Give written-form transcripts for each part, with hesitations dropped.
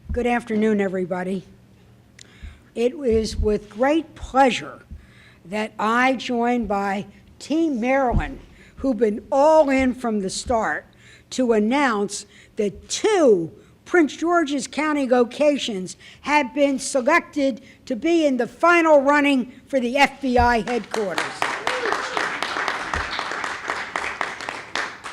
Good afternoon, everybody. It is with great pleasure that I, joined by Team Maryland, who've been all in from the start, to announce that 2 Prince George's County locations have been selected to be in the final running for the FBI headquarters.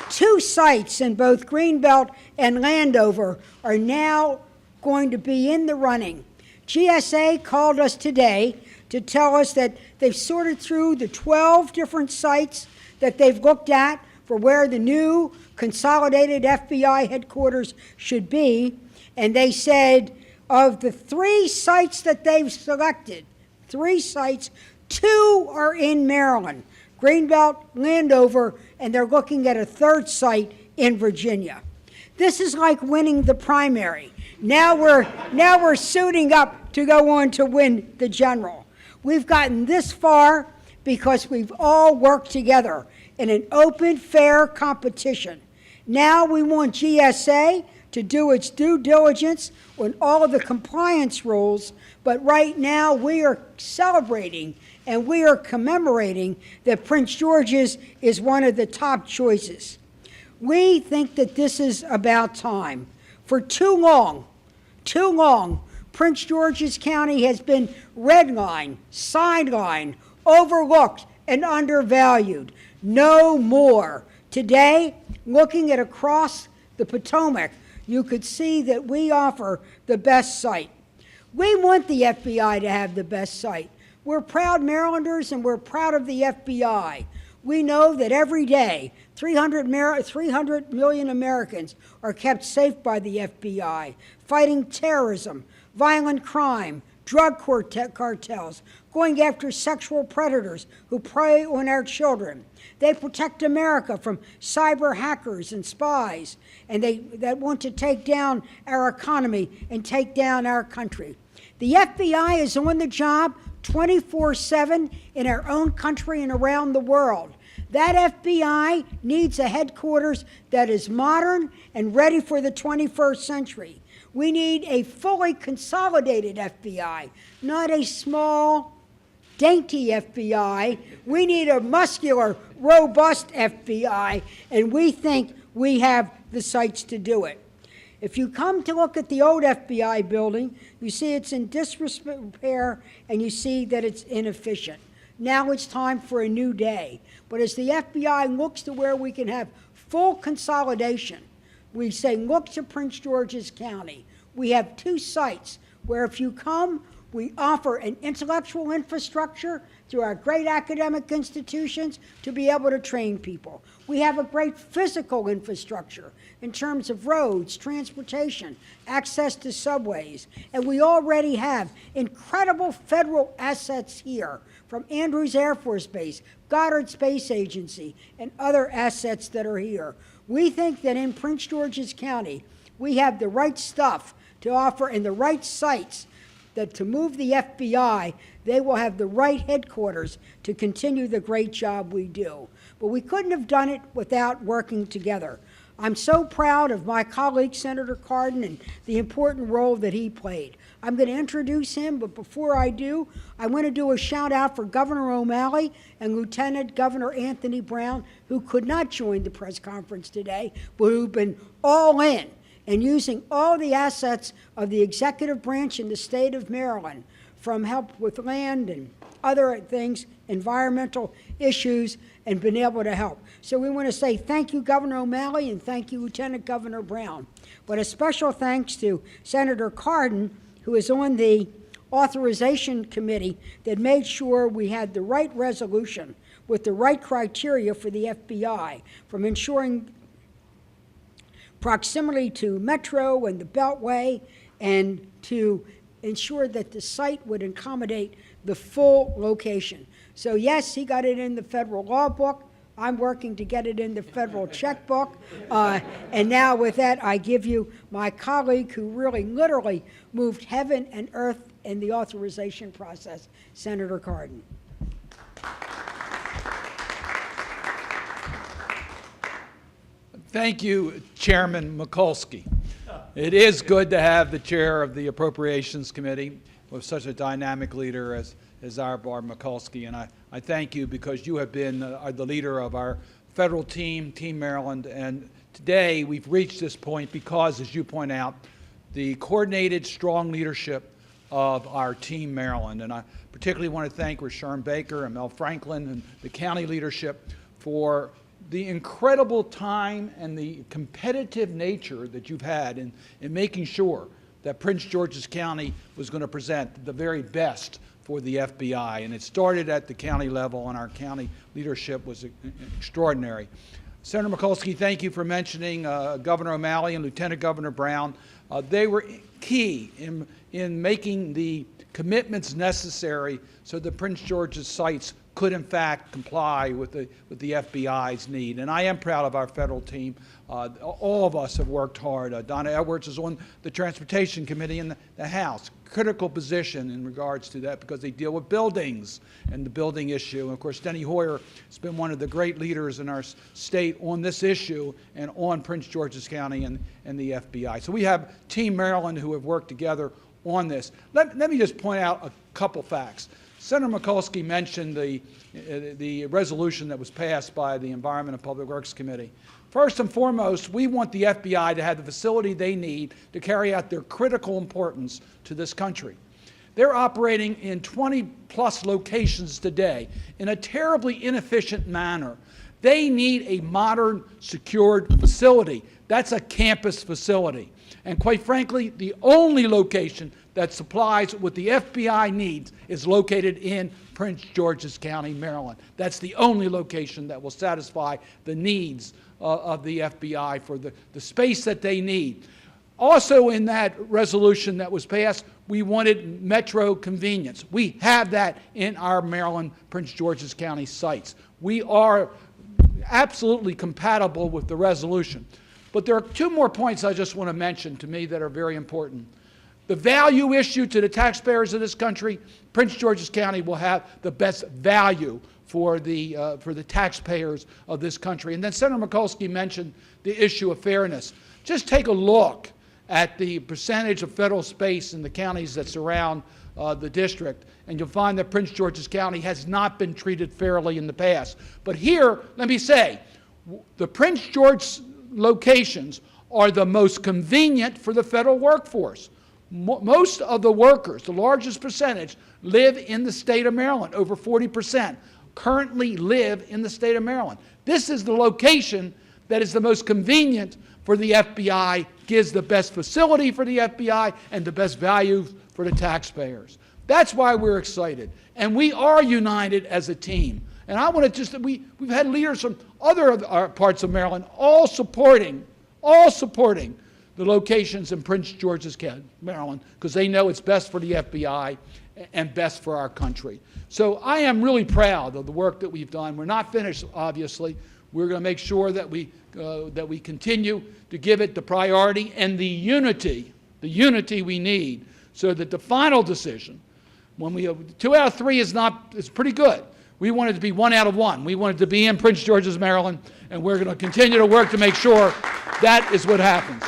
2 sites in both Greenbelt and Landover are now going to be in the running. GSA called us today to tell us that they've sorted through the 12 different sites that they've looked at for where the new consolidated FBI headquarters should be, and they said of the 3 sites that they've selected, 3 sites, 2 are in Maryland, Greenbelt, Landover, and they're looking at a 3rd site in Virginia. This is like winning the primary. Now we're suiting up to go on to win the general. We've gotten this far because we've all worked together in an open, fair competition. Now we want GSA to do its due diligence on all of the compliance rules, but right now we are celebrating and we are commemorating that Prince George's is one of the top choices. We think that this is about time. For too long, Prince George's County has been redlined, sidelined, overlooked, and undervalued. No more. Today, looking at across the Potomac, you could see that we offer the best site. We want the FBI to have the best site. We're proud Marylanders and we're proud of the FBI. We know that every day 300 million Americans are kept safe by the FBI, fighting terrorism, violent crime, drug cartels, going after sexual predators who prey on our children. They protect America from cyber hackers and spies, and that want to take down our economy and take down our country. The FBI is on the job 24/7 in our own country and around the world. That FBI needs a headquarters that is modern and ready for the 21st century. We need a fully consolidated FBI, not a small, dainty FBI. We need a muscular, robust FBI, and we think we have the sites to do it. If you come to look at the old FBI building, you see it's in disrepair and you see that it's inefficient. Now it's time for a new day. But as the FBI looks to where we can have full consolidation, we say look to Prince George's County. We have 2 sites where if you come, we offer an intellectual infrastructure through our great academic institutions to be able to train people. We have a great physical infrastructure in terms of roads, transportation, access to subways, and we already have incredible federal assets here from Andrews Air Force Base, Goddard Space Agency, and other assets that are here. We think that in Prince George's County, we have the right stuff to offer and the right sites that to move the FBI, they will have the right headquarters to continue the great job we do. But we couldn't have done it without working together. I'm so proud of my colleague, Senator Cardin, and the important role that he played. I'm going to introduce him, but before I do, I want to do a shout out for Governor O'Malley and Lieutenant Governor Anthony Brown, who could not join the press conference today, but who've been all in and using all the assets of the executive branch in the state of Maryland, from help with land and other things, environmental issues, and been able to help. So we want to say thank you, Governor O'Malley, and thank you, Lieutenant Governor Brown. But a special thanks to Senator Cardin, who is on the authorization committee that made sure we had the right resolution with the right criteria for the FBI, from ensuring proximity to Metro and the Beltway, and to ensure that the site would accommodate the full location. So yes, he got it in the federal law book. I'm working to get it in the federal checkbook. And now with that, I give you my colleague who really literally moved heaven and earth in the authorization process, Senator Cardin. Thank you, Chairman Mikulski. It is good to have the chair of the Appropriations Committee with such a dynamic leader as our Mikulski, and I thank you because you have been the leader of our federal team, Team Maryland, and today we've reached this point because, as you point out, the coordinated, strong leadership of our Team Maryland. And I particularly want to thank Rushern Baker and Mel Franklin and the county leadership for the incredible time and the competitive nature that you've had in making sure that Prince George's County was going to present the very best for the FBI. And it started at the county level, and our county leadership was extraordinary. Senator Mikulski, thank you for mentioning Governor O'Malley and Lieutenant Governor Brown. They were key in making the commitments necessary so that Prince George's sites could in fact comply with the FBI's need. And I am proud of our federal team. All of us have worked hard. Donna F is on the Transportation Committee in the House. Critical position in regards to that because they deal with buildings and the building issue. And of course, Steny H has been one of the great leaders in our state on this issue and on Prince George's County and the FBI. So we have Team Maryland who have worked together on this. Let me just point out a couple facts. Senator Mikulski mentioned the resolution that was passed by the Environment and Public Works Committee. First and foremost, we want the FBI to have the facility they need to carry out their critical importance to this country. They're operating in 20-plus locations today in a terribly inefficient manner. They need a modern, secured facility. That's a campus facility. And quite frankly, the only location that supplies what the FBI needs is located in Prince George's County, Maryland. That's the only location that will satisfy the needs of the FBI for the space that they need. Also in that resolution that was passed, we wanted metro convenience. We have that in our Maryland, Prince George's County sites. We are absolutely compatible with the resolution. But there are two more points I just want to mention to me that are very important. The value issue to the taxpayers of this country, Prince George's County will have the best value for the taxpayers of this country. And then Senator Mikulski mentioned the issue of fairness. Just take a look at the percentage of federal space in the counties that surround the district, and you'll find that Prince George's County has not been treated fairly in the past. But here, let me say, the Prince George locations are the most convenient for the federal workforce. Most of the workers, the largest percentage, live in the state of Maryland. Over 40% currently live in the state of Maryland. This is the location that is the most convenient for the FBI, gives the best facility for the FBI, and the best value for the taxpayers. That's why we're excited. And we are united as a team. And I want to just, we've had leaders from other parts of Maryland all supporting the locations in Prince George's County, Maryland, because they know it's best for the FBI and best for our country. So I am really proud of the work that we've done. We're not finished, obviously. We're going to make sure that we continue to give it the priority and the unity we need so that the final decision, when we have 2 out of 3 is pretty good. We want it to be 1 out of 1. We want it to be in Prince George's, Maryland, and we're going to continue to work to make sure that is what happens.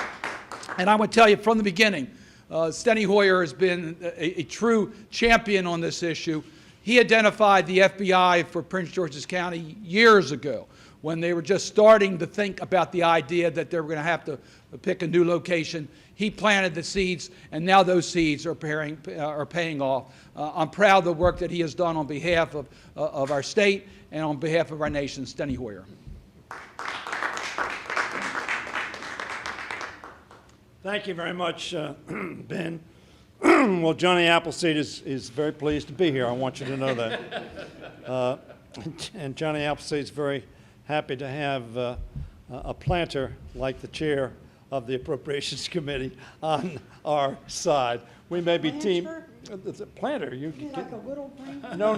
And I would tell you from the beginning, Steny H has been a true champion on this issue. He identified the FBI for Prince George's County years ago when they were just starting to think about the idea that they were going to have to pick a new location. He planted the seeds, and now those seeds are paying off. I'm proud of the work that he has done on behalf of our state and on behalf of our nation. Steny H. Thank you very much, Ben. Well, Johnny Appleseed is very pleased to be here. I want you to know that. And Johnny Appleseed is very happy to have a planter like the chair of the Appropriations Committee on our side. We may be team. It's a planter. You like a little planter? No.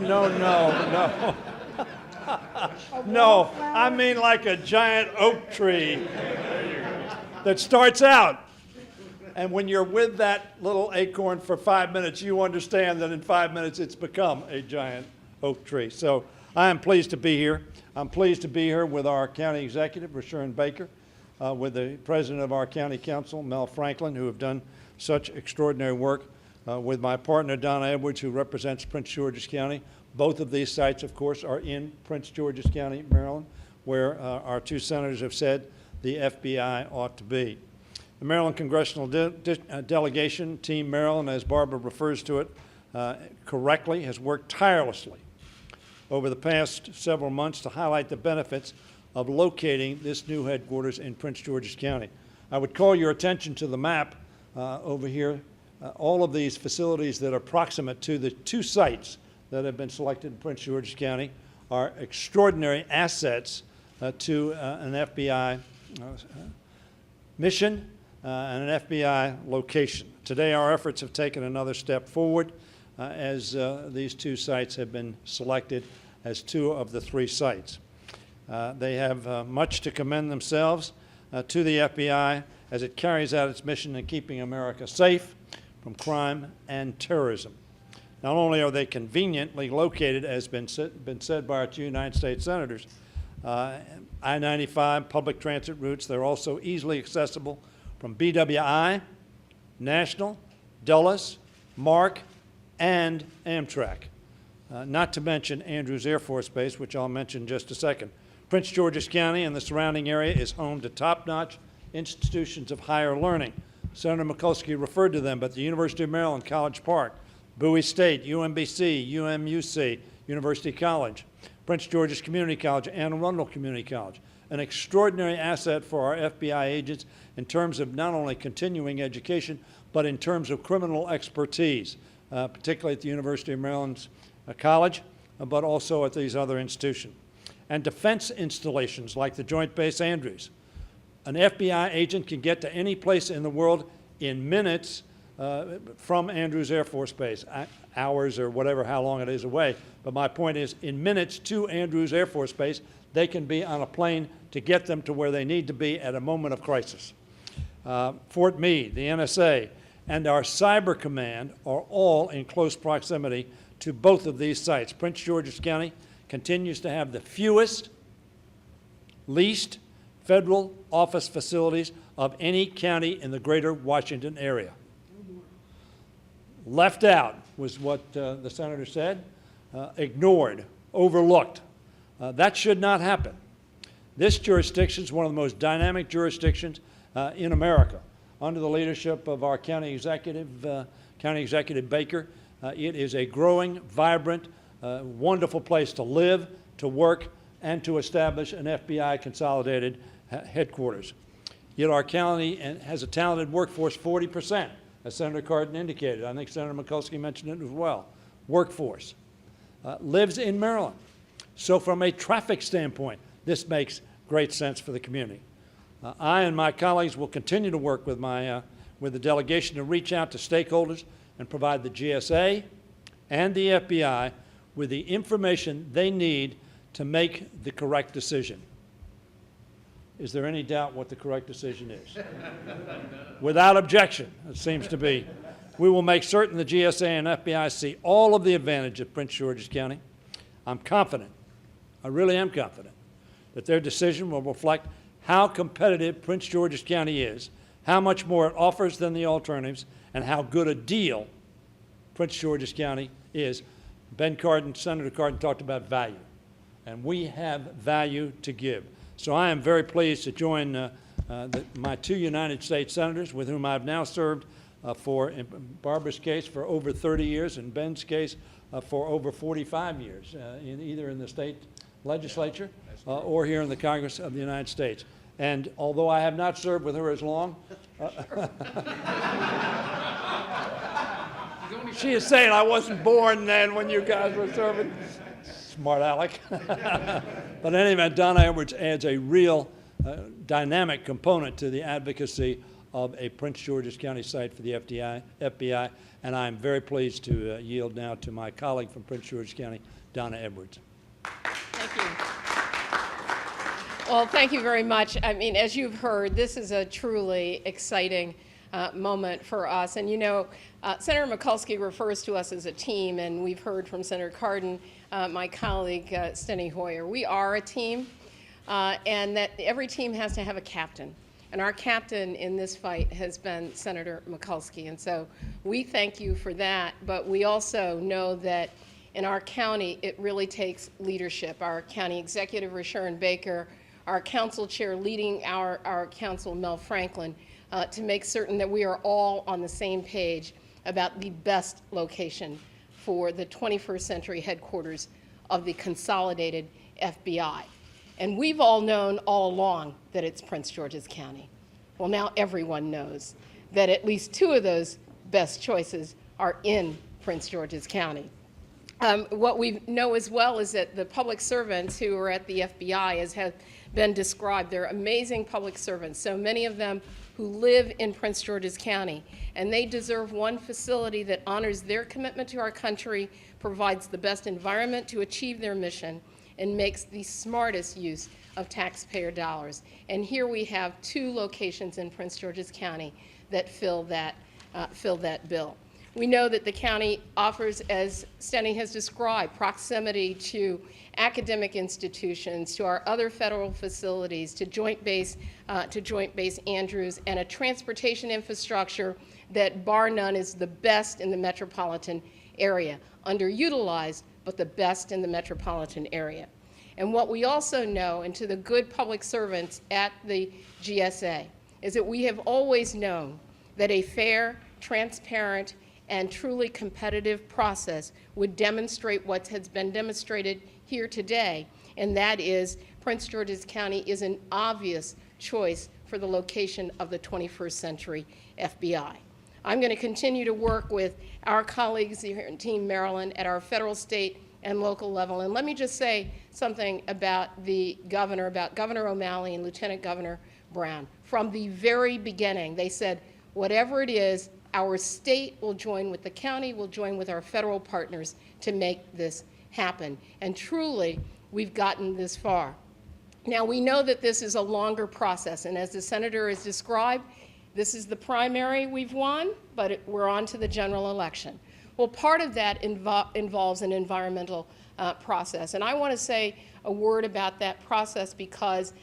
No, I mean like a giant oak tree that starts out. And when you're with that little acorn for 5 minutes, you understand that in 5 minutes it's become a giant oak tree. So I am pleased to be here. I'm pleased to be here with our county executive, Rushern Baker, with the president of our county council, Mel Franklin, who have done such extraordinary work, with my partner, Donna Edwards, who represents Prince George's County. Both of these sites, of course, are in Prince George's County, Maryland, where our two senators have said the FBI ought to be. The Maryland Congressional Delegation, Team Maryland, as Barbara refers to it correctly, has worked tirelessly over the past several months to highlight the benefits of locating this new headquarters in Prince George's County. I would call your attention to the map over here. All of these facilities that are proximate to the two sites that have been selected in Prince George's County are extraordinary assets to an FBI mission and an FBI location. Today, our efforts have taken another step forward as these two sites have been selected as two of the three sites. They have much to commend themselves to the FBI as it carries out its mission in keeping America safe from crime and terrorism. Not only are they conveniently located, as been said by our two United States senators, I-95 public transit routes, they're also easily accessible from BWI, National, Dulles, MARC, and Amtrak. Not to mention Andrews Air Force Base, which I'll mention in just a second. Prince George's County and the surrounding area is home to top-notch institutions of higher learning. Senator Mikulski referred to them, but the University of Maryland, College Park, Bowie State, UMBC, UMUC, University College, Prince George's Community College, Anne Arundel Community College. An extraordinary asset for our FBI agents in terms of not only continuing education, but in terms of criminal expertise, particularly at the University of Maryland's College, but also at these other institutions. And defense installations like the Joint Base Andrews. An FBI agent can get to any place in the world in minutes from Andrews Air Force Base, hours or whatever, how long it is away. But my point is, in minutes to Andrews Air Force Base, they can be on a plane to get them to where they need to be at a moment of crisis. Fort Meade, the NSA, and our Cyber Command are all in close proximity to both of these sites. Prince George's County continues to have the fewest, least federal office facilities of any county in the greater Washington area. Left out was what the senator said, ignored, overlooked. That should not happen. This jurisdiction is one of the most dynamic jurisdictions in America. Under the leadership of our County Executive Baker, it is a growing, vibrant, wonderful place to live, to work, and to establish an FBI consolidated headquarters. Yet our county has a talented workforce, 40%, as Senator Cardin indicated. I think Senator Mikulski mentioned it as well. Workforce lives in Maryland. So from a traffic standpoint, this makes great sense for the community. I and my colleagues will continue to work with the delegation to reach out to stakeholders and provide the GSA and the FBI with the information they need to make the correct decision. Is there any doubt what the correct decision is? Without objection, it seems to be. We will make certain the GSA and FBI see all of the advantage of Prince George's County. I'm confident, I really am confident, that their decision will reflect how competitive Prince George's County is, how much more it offers than the alternatives, and how good a deal Prince George's County is. Ben Cardin, Senator Cardin, talked about value, and we have value to give. So I am very pleased to join my two United States senators with whom I've now served in Barbara's case for over 30 years, in Ben's case for over 45 years, either in the state legislature or here in the Congress of the United States. And although I have not served with her as long, she is saying I wasn't born then when you guys were serving. Smart aleck. But in any event, Donna Edwards adds a real dynamic component to the advocacy of a Prince George's County site for the FBI, and I'm very pleased to yield now to my colleague from Prince George's County, Donna Edwards. Thank you. Well, thank you very much. I mean, as you've heard, this is a truly exciting moment for us. And you know, Senator Mikulski refers to us as a team, and we've heard from Senator Cardin, my colleague Steny Hoyer. We are a team, and that every team has to have a captain. And our captain in this fight has been Senator Mikulski. And so we thank you for that, but we also know that in our county, it really takes leadership. Our county executive, Rushern Baker, our council chair leading our council, Mel Franklin, to make certain that we are all on the same page about the best location for the 21st century headquarters of the consolidated FBI. And we've all known all along that it's Prince George's County. Well, now everyone knows that at least two of those best choices are in Prince George's County. What we know as well is that the public servants who are at the FBI, as have been described, they're amazing public servants, so many of them who live in Prince George's County, and they deserve one facility that honors their commitment to our country, provides the best environment to achieve their mission, and makes the smartest use of taxpayer dollars. And here we have two locations in Prince George's County that fill that bill. We know that the county offers, as Steny has described, proximity to academic institutions, to our other federal facilities, to Joint Base Andrews, and a transportation infrastructure that, bar none, is the best in the metropolitan area. Underutilized, but the best in the metropolitan area. And what we also know, and to the good public servants at the GSA, is that we have always known that a fair, transparent, and truly competitive process would demonstrate what has been demonstrated here today, and that is Prince George's County is an obvious choice for the location of the 21st century FBI. I'm going to continue to work with our colleagues here in Team Maryland at our federal, state, and local level. And let me just say something about about Governor O'Malley and Lieutenant Governor Brown. From the very beginning, they said, whatever it is, our state will join with the county, will join with our federal partners to make this happen. And truly, we've gotten this far. Now, we know that this is a longer process, and as the senator has described, this is the primary we've won, but we're on to the general election. Well, part of that involves an environmental process, and I want to say a word about that process because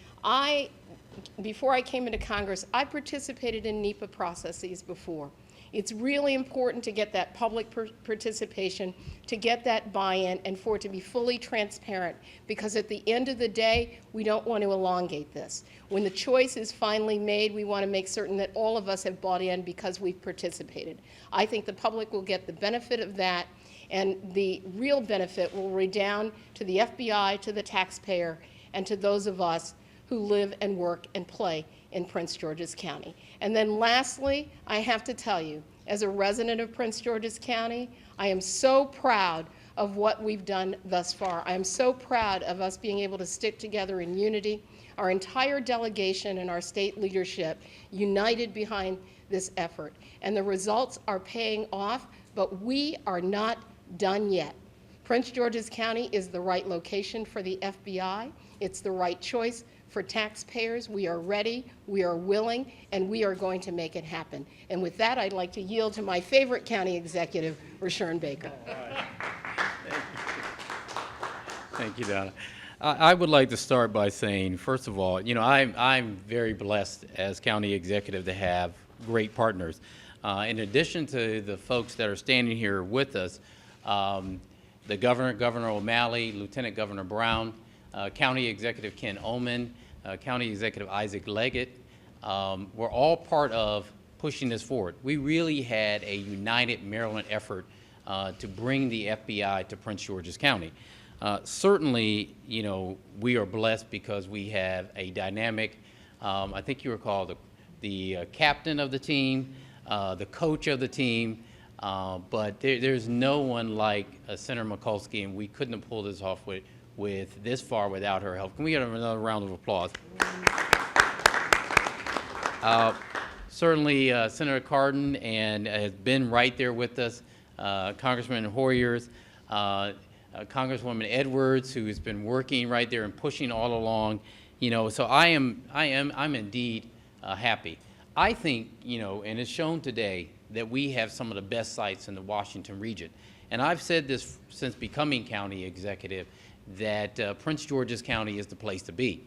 before I came into Congress, I participated in NEPA processes before. It's really important to get that public participation, to get that buy-in, and for it to be fully transparent, because at the end of the day, we don't want to elongate this. When the choice is finally made, we want to make certain that all of us have bought in because we've participated. I think the public will get the benefit of that, and the real benefit will redound to the FBI, to the taxpayer, and to those of us who live and work and play in Prince George's County. And then lastly, I have to tell you, as a resident of Prince George's County, I am so proud of what we've done thus far. I am so proud of us being able to stick together in unity, our entire delegation and our state leadership united behind this effort. And the results are paying off, but we are not done yet. Prince George's County is the right location for the FBI. It's the right choice for taxpayers. We are ready, we are willing, and we are going to make it happen. And with that, I'd like to yield to my favorite county executive, Rushern Baker. Thank you, Donna. I would like to start by saying, first of all, I'm very blessed as county executive to have great partners. In addition to the folks that are standing here with us, the Governor O'Malley, Lieutenant Governor Brown, County Executive Ken Oman, County Executive Isaac Leggett, were all part of pushing this forward. We really had a united Maryland effort to bring the FBI to Prince George's County. Certainly, we are blessed because we have a dynamic, I think you recall the captain of the team, the coach of the team, but there's no one like Senator Mikulski, and we couldn't have pulled this off with this far without her help. Can we get another round of applause? Certainly, Senator Cardin has been right there with us. Congressman Hoyers, Congresswoman Edwards, who has been working right there and pushing all along. So I'm indeed happy. I think, and it's shown today that we have some of the best sites in the Washington region. And I've said this since becoming county executive, that Prince George's County is the place to be.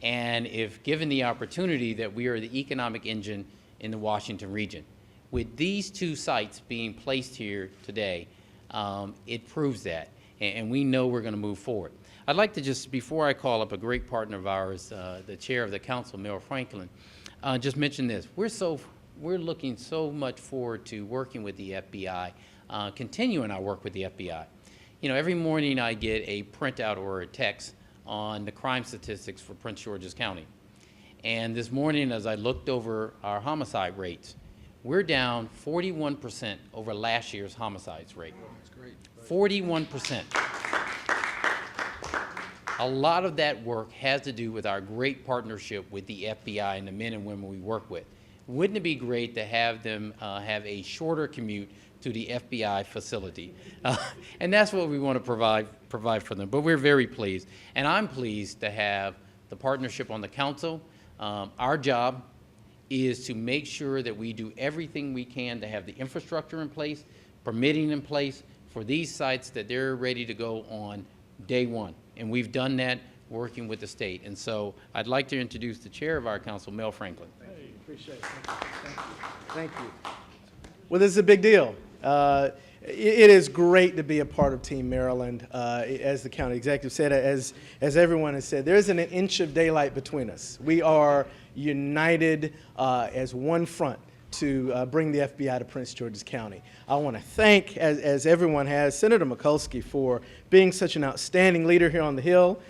And if given the opportunity that we are the economic engine in the Washington region, with these two sites being placed here today, it proves that, and we know we're going to move forward. I'd like to just, before I call up a great partner of ours, the chair of the council, Mayor Franklin, just mention this. We're looking so much forward to working with the FBI, continuing our work with the FBI. You know, every morning I get a printout or a text on the crime statistics for Prince George's County. And this morning, as I looked over our homicide rates, we're down 41% over last year's homicides rate. That's great. 41%. A lot of that work has to do with our great partnership with the FBI and the men and women we work with. Wouldn't it be great to have them have a shorter commute to the FBI facility? And that's what we want to provide for them. But we're very pleased. And I'm pleased to have the partnership on the council. Our job is to make sure that we do everything we can to have the infrastructure in place, permitting in place for these sites that they're ready to go on day one. And we've done that working with the state. And so I'd like to introduce the chair of our council, Mel Franklin. Hey, appreciate it. Thank you. Well, this is a big deal. It is great to be a part of Team Maryland. As the county executive said, as everyone has said, there isn't an inch of daylight between us. We are united as one front to bring the FBI to Prince George's County. I want to thank, as everyone has, Senator Mikulski for being such an outstanding leader here on the Hill.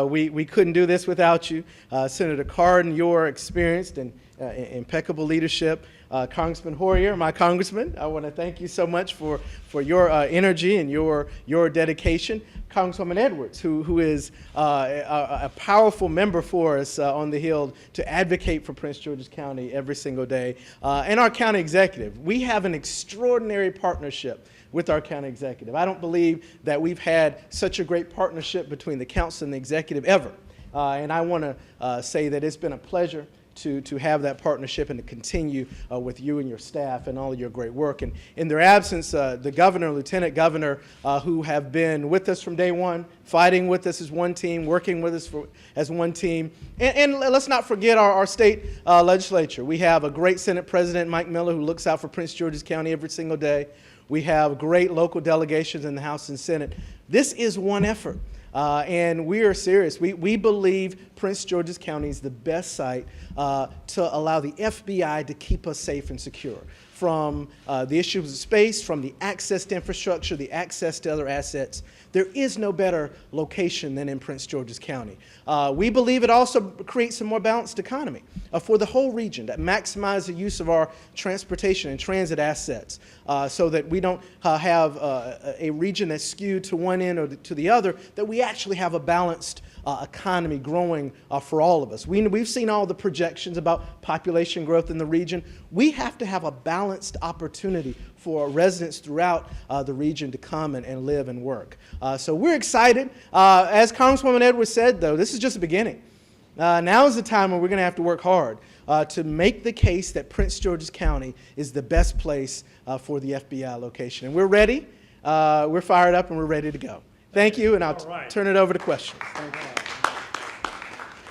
We couldn't do this without you. Senator Cardin, your experienced and impeccable leadership. Congressman Hoyer, my congressman, I want to thank you so much for your energy and your dedication. Congresswoman Edwards, who is a powerful member for us on the Hill to advocate for Prince George's County every single day. And our county executive. We have an extraordinary partnership with our county executive. I don't believe that we've had such a great partnership between the council and the executive ever. And I want to say that it's been a pleasure to have that partnership and to continue with you and your staff and all of your great work. And in their absence, the governor, lieutenant governor, who have been with us from day one, fighting with us as one team, working with us as one team. And let's not forget our state legislature. We have a great Senate President, Mike Miller, who looks out for Prince George's County every single day. We have great local delegations in the House and Senate. This is one effort. And we are serious. We believe Prince George's County is the best site to allow the FBI to keep us safe and secure from the issues of space, from the access to infrastructure, the access to other assets. There is no better location than in Prince George's County. We believe it also creates a more balanced economy for the whole region that maximizes the use of our transportation and transit assets so that we don't have a region that's skewed to one end or to the other, that we actually have a balanced economy growing for all of us. We've seen all the projections about population growth in the region. We have to have a balanced opportunity for residents throughout the region to come and live and work. So we're excited. As Congresswoman Edwards said, though, this is just the beginning. Now is the time when we're going to have to work hard to make the case that Prince George's County is the best place for the FBI location. And we're ready. We're fired up and we're ready to go. Thank you, and I'll turn it over to questions. Thank you.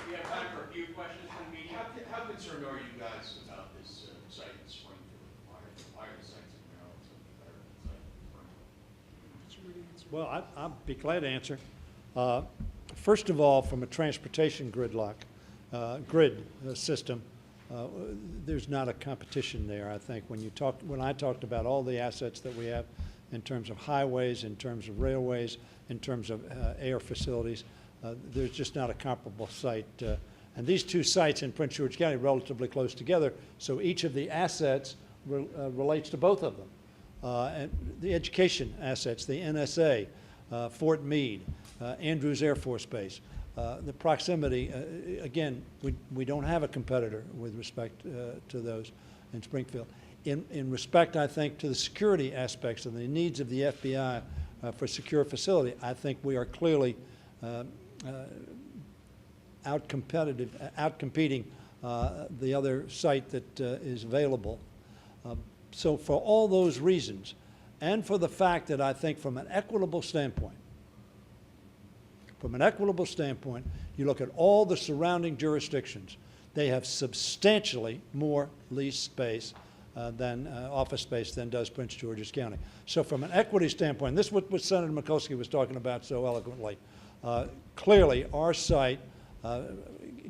We have time for a few questions from the media. How concerned are you guys about this site in Springfield? Why are the sites in Maryland so better than the site in Springfield? Well, I'll be glad to answer. First of all, from a transportation grid system, there's not a competition there. I think when I talked about all the assets that we have in terms of highways, in terms of railways, in terms of air facilities, there's just not a comparable site. And these two sites in Prince George's County are relatively close together, so each of the assets relates to both of them. And the education assets, the NSA, Fort Meade, Andrews Air Force Base, the proximity, again, we don't have a competitor with respect to those in Springfield. In respect, I think, to the security aspects and the needs of the FBI for secure facility, I think we are clearly outcompeting the other site that is available. So for all those reasons, and for the fact that I think from an equitable standpoint, From an equitable standpoint, you look at all the surrounding jurisdictions. They have substantially more lease space office space than does Prince George's County. So from an equity standpoint, this is what Senator Mikulski was talking about so eloquently. Clearly, our site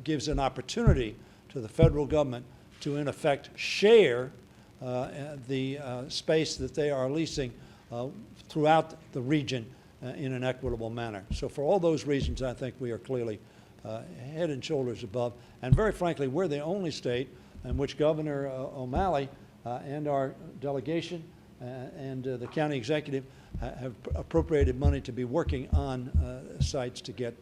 gives an opportunity to the federal government to, in effect, share the space that they are leasing throughout the region in an equitable manner. So for all those reasons, I think we are clearly head and shoulders above. And very frankly, we're the only state in which Governor O'Malley and our delegation and the county executive have appropriated money to be working on sites to get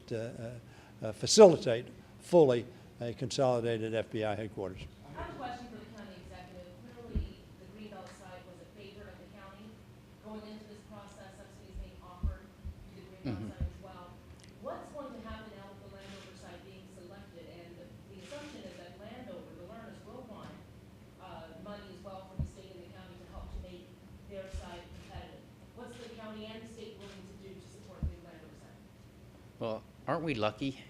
facilitate fully a consolidated FBI headquarters. I have a question for the county executive. Clearly, the Greenbelt site was a favorite of the county. Going into this process, subsidies being offered to the Greenbelt site as well. What's going to happen now with the Landover site being selected? And the assumption is that Landover, the learners, will want money as well from the state and the county to help to make their site competitive. What's the county and the state willing to do to support the Landover site? Well, aren't we lucky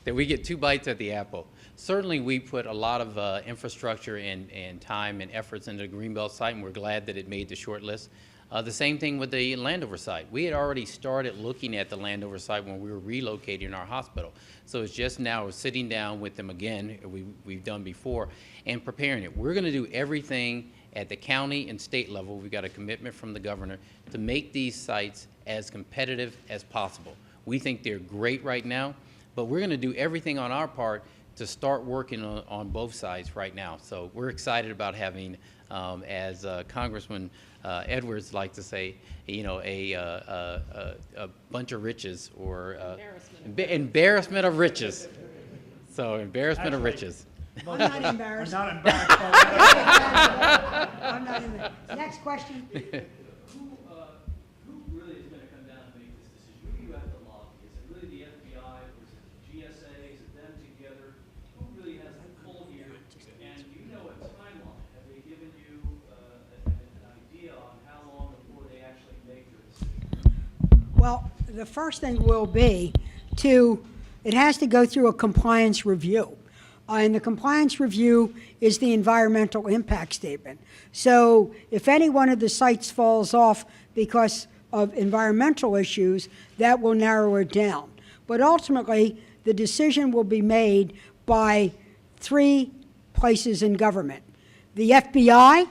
that we get two bites at the apple? Certainly, we put a lot of infrastructure and time and efforts into the Greenbelt site, and we're glad that it made the short list. The same thing with the Landover site. We had already started looking at the Landover site when we were relocating our hospital. So it's just now we're sitting down with them again, we've done before, and preparing it. We're going to do everything at the county and state level. We've got a commitment from the governor to make these sites as competitive as possible. We think they're great right now, but we're going to do everything on our part to start working on both sides right now. So we're excited about having, as Congressman Edwards liked to say, you know, a bunch of riches, or embarrassment of riches. So embarrassment of riches. I'm not embarrassed. I'm not embarrassed by that. I'm not embarrassed. Next question. Who really is going to come down and make this decision? Who do you have to lobby? Is it really the FBI, or is it GSA? Is it them together? Who really has the pull here? And do you know a timeline? Have they given you an idea on how long before they actually make their decision? Well, the first thing will be it has to go through a compliance review. And the compliance review is the environmental impact statement. So if any one of the sites falls off because of environmental issues, that will narrow it down. But ultimately, the decision will be made by three places in government. The FBI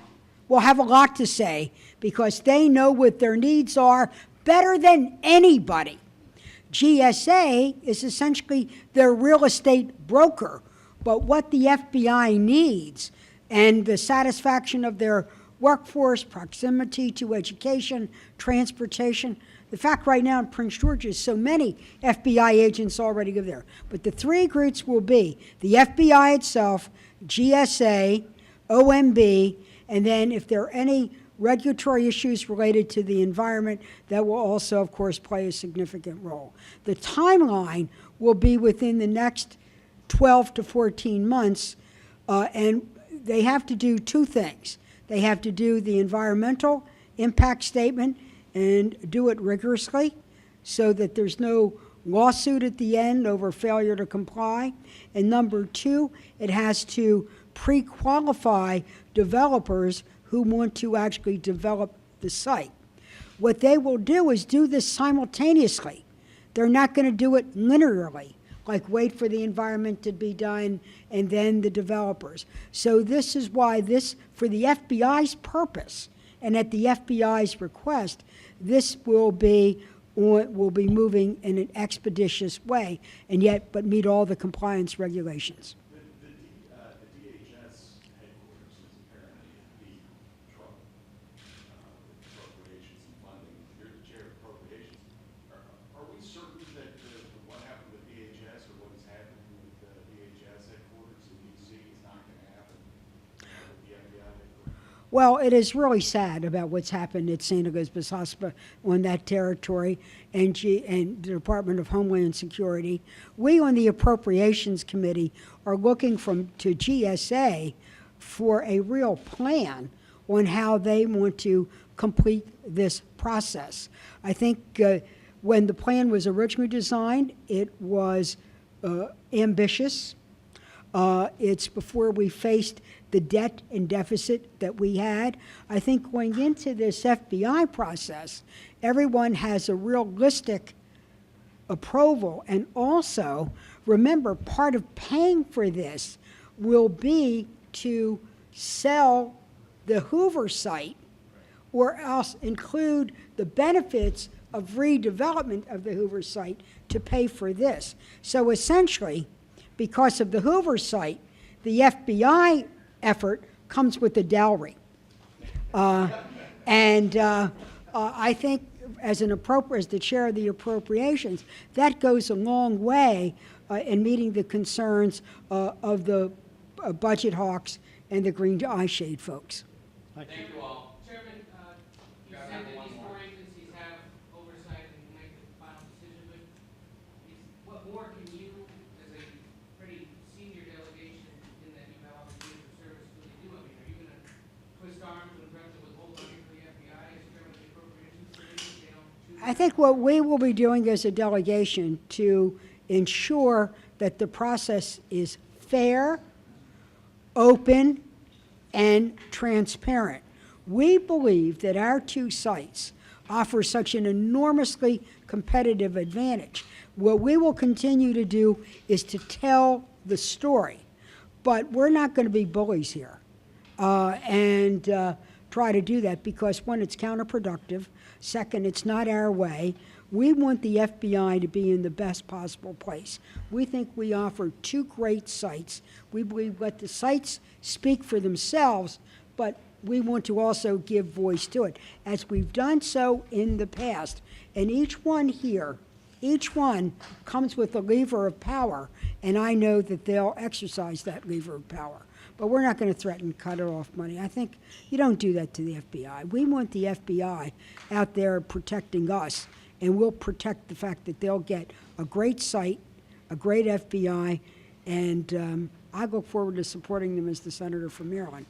will have a lot to say because they know what their needs are better than anybody. GSA is essentially their real estate broker. But what the FBI needs and the satisfaction of their workforce, proximity to education, transportation, the fact right now in Prince George is so many FBI agents already go there. But the three groups will be the FBI itself, GSA, OMB, and then if there are any regulatory issues related to the environment, that will also, of course, play a significant role. The timeline will be within the next 12 to 14 months, and they have to do two things. They have to do the environmental impact statement and do it rigorously so that there's no lawsuit at the end over failure to comply. And number two, it has to pre-qualify developers who want to actually develop the site. What they will do is do this simultaneously. They're not going to do it linearly, like wait for the environment to be done and then the developers. So this is why this, for the FBI's purpose and at the FBI's request, this will be moving in an expeditious way, and yet but meet all the compliance regulations. The DHS headquarters is apparently in deep trouble with appropriations and funding. You're the chair of appropriations. Are we certain that what happened with DHS or what is happening with DHS headquarters in D.C. is not going to happen with the FBI headquarters? Well, it is really sad about what's happened at St. Elizabeth's Hospital on that territory and the Department of Homeland Security. We on the Appropriations Committee are looking to GSA for a real plan on how they want to complete this process. I think when the plan was originally designed, it was ambitious. It's before we faced the debt and deficit that we had. I think going into this FBI process, everyone has a realistic approval. And also, remember, part of paying for this will be to sell the Hoover site or else include the benefits of redevelopment of the Hoover site to pay for this. So essentially, because of the Hoover site, the FBI effort comes with the dowry. I think as the chair of the appropriations, that goes a long way in meeting the concerns of the budget hawks and the green eyeshade folks. Thank you all. Chairman, you said that these four agencies have oversight and make the final decision, but what more can you, as a pretty senior delegation in that you have all the years of service, really do? I mean, are you going to twist arms and threaten to withhold money for the FBI as chairman of the appropriations committee if they don't choose? I think what we will be doing as a delegation to ensure that the process is fair, open, and transparent. We believe that our two sites offer such an enormously competitive advantage. What we will continue to do is to tell the story, but we're not going to be bullies here and try to do that because, one, it's counterproductive. Second, it's not our way. We want the FBI to be in the best possible place. We think we offer two great sites. We believe let the sites speak for themselves, but we want to also give voice to it, as we've done so in the past. And each one here, each one comes with a lever of power, and I know that they'll exercise that lever of power. But we're not going to threaten to cut it off money. I think you don't do that to the FBI. We want the FBI out there protecting us, and we'll protect the fact that they'll get a great site, a great FBI, and I look forward to supporting them as the senator from Maryland.